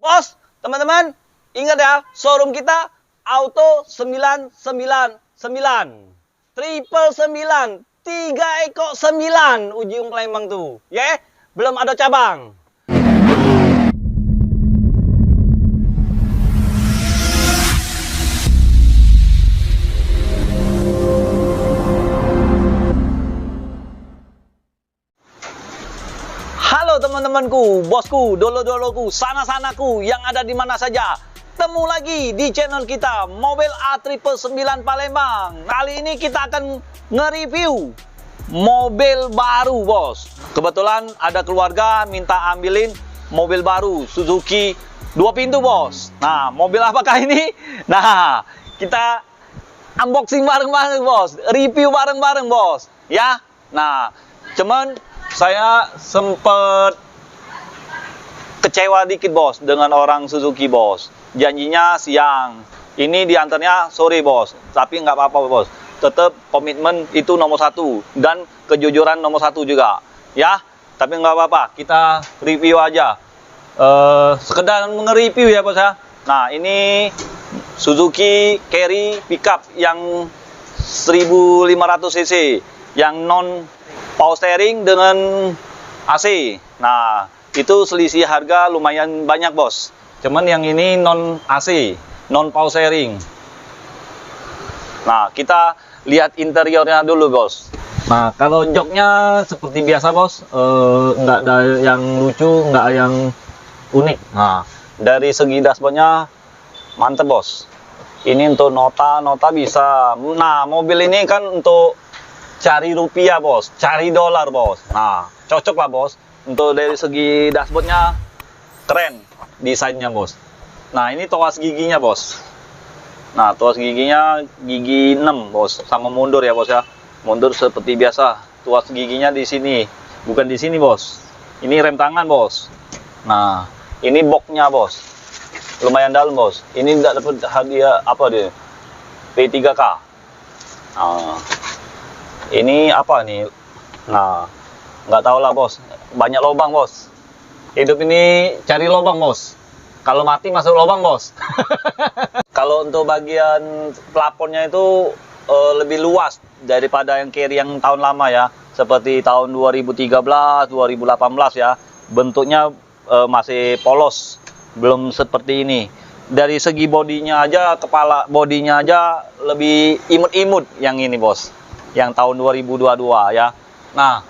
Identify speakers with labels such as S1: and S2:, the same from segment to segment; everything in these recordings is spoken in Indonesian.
S1: Bos, teman-teman, ingat ya, showroom kita Auto 999. Triple 9, 3 ekor 9 ujung Palembang tuh. Ya, belum ada cabang. Halo teman-temanku, bosku, dolo-doloku, sana-sanaku yang ada di mana saja. Temu lagi di channel kita, Mobil A999 Palembang. Kali ini kita akan nge-review mobil baru, bos. Kebetulan ada keluarga minta ambilin mobil baru, Suzuki 2 pintu, bos. Nah, mobil apakah ini? Nah, kita unboxing bareng-bareng, bos. Review bareng-bareng, bos. Ya, nah, cuman saya sempet kecewa dikit, bos, dengan orang Suzuki, bos. Janjinya siang, ini diantarnya sore, bos. Tapi nggak apa-apa, bos. Tetap komitmen itu nomor 1 dan kejujuran nomor 1 juga, ya. Tapi nggak apa-apa, kita review aja. Sekedar nge-review ya, bos ya. Nah, ini Suzuki Carry pickup yang 1500 cc, yang non power steering dengan AC. Nah, itu selisih harga lumayan banyak, bos. Cuman yang ini non AC, non power steering. Nah, kita lihat interiornya dulu, bos. Nah, kalau joknya seperti biasa, bos. Nggak ada yang lucu, nggak yang unik. Nah, dari segi dashboardnya mantep, bos. Ini untuk nota bisa. Nah, mobil ini kan untuk cari rupiah, bos, cari dolar, bos. Nah, cocok lah, bos. Untuk dari segi dashboardnya keren desainnya, bos. Nah, ini tuas giginya, bos. Nah, tuas giginya gigi 6, bos, sama mundur ya, bos ya. Mundur seperti biasa. Tuas giginya di sini, bukan di sini, bos. Ini rem tangan, bos. Nah, ini boxnya, bos. Lumayan dalam, bos. Ini tidak dapat hadiah apa dia? P3K. Nah, ini apa nih? Nah, nggak tahu lah, bos. Banyak lubang, bos. Hidup ini cari lubang, bos. Kalau mati masuk lubang, bos. Kalau untuk bagian plafonnya itu lebih luas daripada yang Carry yang tahun lama ya. Seperti tahun 2013, 2018 ya. Bentuknya masih polos. Belum seperti ini. Dari segi bodinya aja, kepala bodinya aja lebih imut-imut yang ini, bos. Yang tahun 2022 ya. Nah,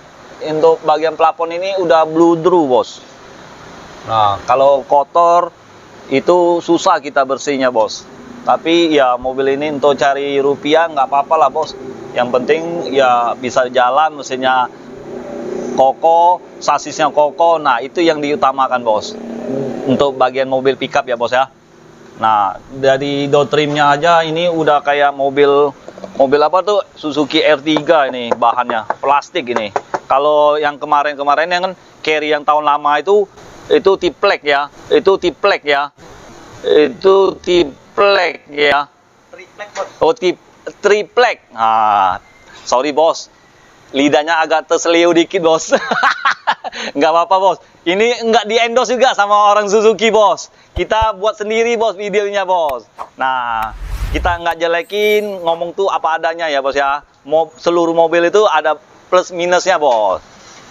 S1: untuk bagian plafon ini udah bludru, bos. Nah, kalau kotor itu susah kita bersihnya, bos. Tapi ya mobil ini untuk cari rupiah nggak apa-apa lah, bos. Yang penting ya bisa jalan, mesinnya kokoh, sasisnya kokoh. Nah, itu yang diutamakan, bos. Untuk bagian mobil pickup ya, bos ya. Nah, dari door trimnya aja ini udah kayak mobil apa tuh, Suzuki R3 ini, bahannya plastik ini. Kalau yang kemarin-kemarin yang kan Carry yang tahun lama itu triplek ya. Itu triplek ya. Oh, triplek. Nah, sorry, bos. Lidahnya agak terseliu dikit, bos. Nggak apa-apa, bos. Ini nggak di-endorse juga sama orang Suzuki, bos. Kita buat sendiri, bos, videonya, bos. Nah, kita nggak jelekin, ngomong tuh apa adanya ya, bos ya. Seluruh mobil itu ada plus minusnya, bos.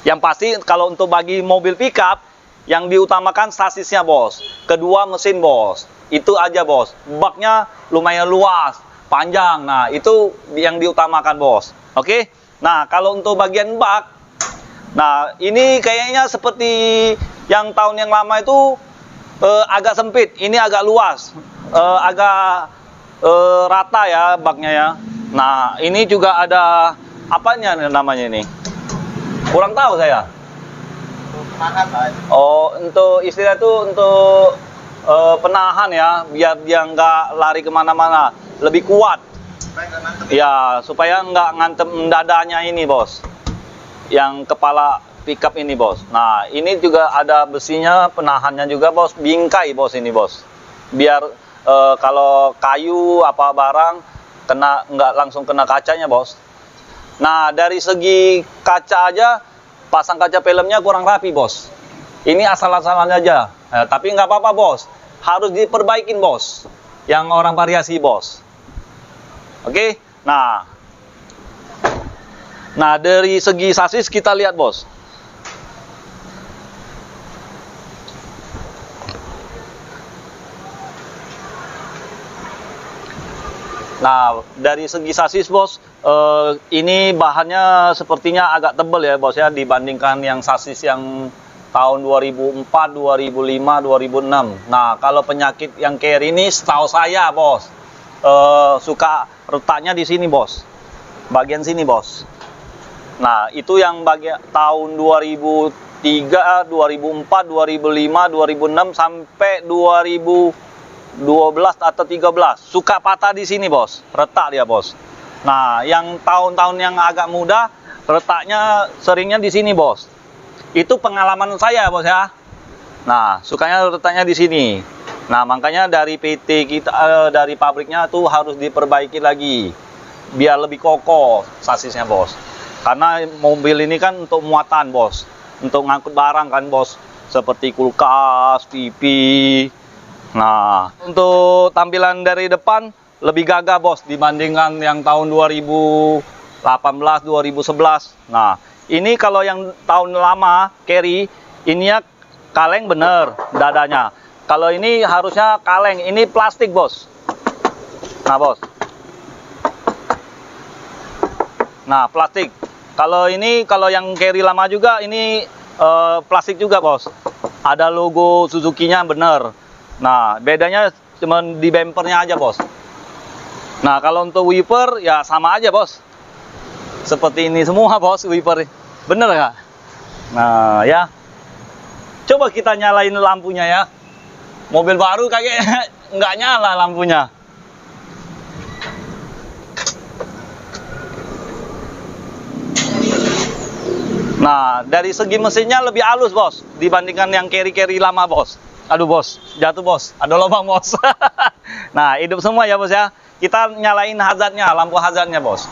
S1: Yang pasti kalau untuk bagi mobil pickup, yang diutamakan sasisnya, bos. Kedua mesin, bos. Itu aja, bos. Baknya lumayan luas, panjang. Nah, itu yang diutamakan, bos. Oke? Nah, kalau untuk bagian bak, nah ini kayaknya seperti yang tahun yang lama itu agak sempit. Ini agak luas, agak rata ya baknya ya. Nah, ini juga ada apanya namanya ini? Kurang tahu saya. Oh, untuk istilah itu untuk penahan ya, biar dia nggak lari kemana-mana, lebih kuat. Ya, supaya nggak ngantem dadanya ini, bos. Yang kepala pickup ini, bos. Nah, ini juga ada besinya, penahannya juga, bos. Bingkai, bos, ini, bos. Biar kalau kayu apa barang kena, nggak langsung kena kacanya, bos. Nah, dari segi kaca aja, pasang kaca filmnya kurang rapi, bos. Ini asal-asalan aja. Tapi nggak apa-apa, bos. Harus diperbaikin, bos. Yang orang variasi, bos. Oke. Nah, dari segi sasis kita lihat, bos. Nah, dari segi sasis, bos, ini bahannya sepertinya agak tebal ya, bos ya, dibandingkan yang sasis yang tahun 2004, 2005, 2006. Nah, kalau penyakit yang carry ini, setahu saya, bos, suka retaknya di sini, bos, bagian sini, bos. Nah, itu yang bagian tahun 2003, 2004, 2005, 2006 sampai 2012 atau 13 suka patah di sini, bos, retak dia, bos. Nah, yang tahun-tahun yang agak muda retaknya seringnya di sini, bos. Itu pengalaman saya, bos ya. Nah, sukanya retaknya di sini. Nah, makanya dari PT kita, dari pabriknya tuh harus diperbaiki lagi biar lebih kokoh sasisnya, bos. Karena mobil ini kan untuk muatan, bos, untuk ngangkut barang kan, bos, seperti kulkas, TV. Nah, untuk tampilan dari depan lebih gagah, bos, dibandingkan yang tahun 2018, 2011. Nah, ini kalau yang tahun lama carry, ininya kaleng bener dadanya. Kalau ini harusnya kaleng, ini plastik, bos. Nah, bos. Nah, plastik. Kalau ini, kalau yang carry lama juga, ini plastik juga, bos. Ada logo Suzuki-nya bener. Nah, bedanya cuma di bempernya aja, bos. Nah, kalau untuk wiper ya sama aja, bos. Seperti ini semua, bos, wiper. Bener nggak? Nah, ya. Coba kita nyalain lampunya ya. Mobil baru kayak nggak nyala lampunya. Nah, dari segi mesinnya lebih halus, bos, dibandingkan yang carry-carry lama, bos. Aduh, bos, jatuh, bos. Ada lubang, bos. Nah, hidup semua ya, bos ya. Kita nyalain hazardnya, lampu hazardnya, bos.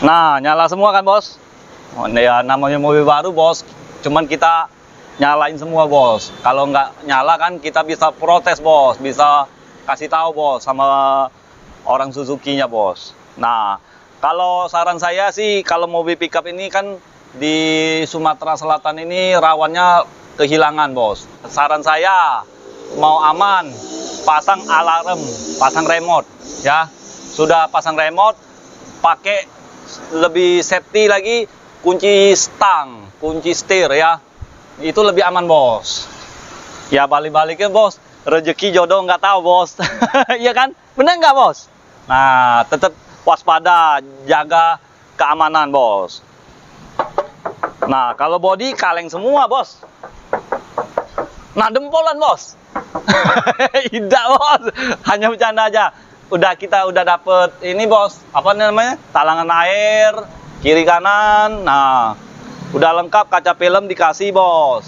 S1: Nah, nyala semua kan, bos. Oh, ya, namanya mobil baru, bos. Cuman kita nyalain semua, bos. Kalau nggak nyala kan kita bisa protes, bos. Bisa kasih tahu, bos, sama orang Suzuki-nya, bos. Nah, kalau saran saya sih, kalau mobil pickup ini kan di Sumatera Selatan ini rawannya kehilangan, bos. Saran saya, mau aman, pasang alarm, pasang remote, ya. Sudah pasang remote, pakai lebih safety lagi, kunci stang, kunci setir, ya. Itu lebih aman, bos. Ya, balik-baliknya, bos. Rezeki jodoh nggak tahu, bos. Iya kan? Bener nggak, bos? Nah, tetap waspada, jaga keamanan, bos. Nah, kalau body kaleng semua, bos. Nah, dempolan, bos. Tidak, bos. Hanya bercanda aja. Kita udah dapet ini, bos. Apa namanya? Talangan air, kiri kanan. Nah, udah lengkap, kaca film dikasih, bos.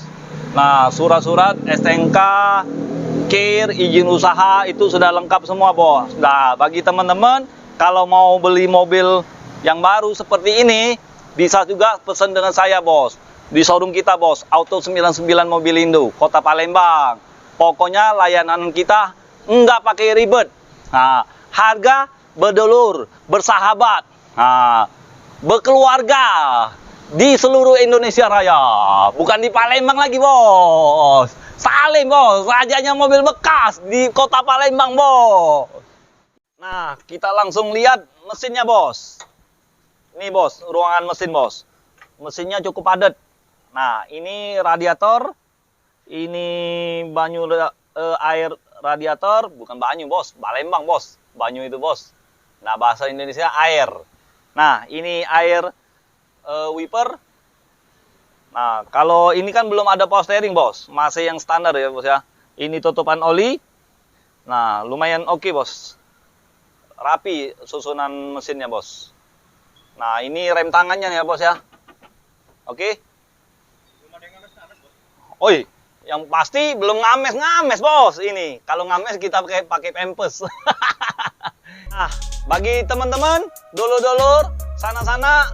S1: Nah, surat-surat STNK, KIR, izin usaha itu sudah lengkap semua, bos. Nah, bagi teman-teman kalau mau beli mobil yang baru seperti ini, bisa juga pesan dengan saya, bos. Di showroom kita, bos, Auto 99 Mobilindo, Kota Palembang. Pokoknya layanan kita nggak pakai ribet. Nah, harga berdulur, bersahabat, nah, berkeluarga di seluruh Indonesia Raya. Bukan di Palembang lagi, bos. Salim, bos, rajanya mobil bekas di Kota Palembang, bos. Nah, kita langsung lihat mesinnya, bos. Ini, bos, ruangan mesin, bos. Mesinnya cukup padat. Nah, ini radiator. Ini banyu air radiator. Bukan banyu, bos. Palembang, bos. Banyu itu, bos. Nah, bahasa Indonesia air. Nah, ini air wiper. Nah, kalau ini kan belum ada power steering, bos. Masih yang standar ya, bos ya. Ini tutupan oli. Nah, lumayan oke, bos. Rapi susunan mesinnya, bos. Nah, ini rem tangannya ya, bos ya. Oke. Oi, yang pasti belum ngames-ngames, bos. Ini kalau ngames kita pakai pampers. Nah, bagi teman-teman, dulur-dulur sana-sana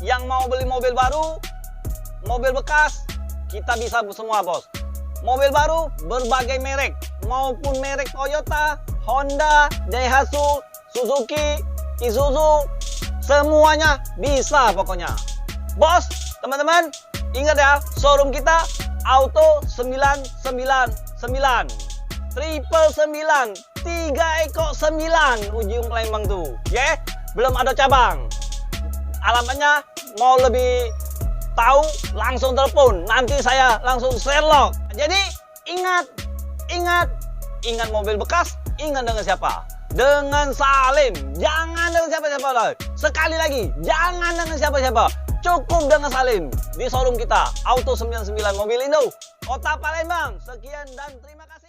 S1: yang mau beli mobil baru, mobil bekas, kita bisa semua bos. Mobil baru berbagai merek, maupun merek Toyota, Honda, Daihatsu, Suzuki, Isuzu, semuanya bisa pokoknya. Bos, teman-teman, ingat ya, showroom kita Auto 999, 999, 3 ekor 9 ujung Palembang tuh, ya. Belum ada cabang. Alamatnya mau lebih tahu langsung telepon, nanti saya langsung Sherlock. Jadi ingat mobil bekas, ingat dengan siapa? Dengan Salim. Jangan dengan siapa-siapa lagi. Sekali lagi, jangan dengan siapa-siapa. Cukup dengan Salim di showroom kita Auto 99 Mobil Indo, Kota Palembang. Sekian dan terima kasih.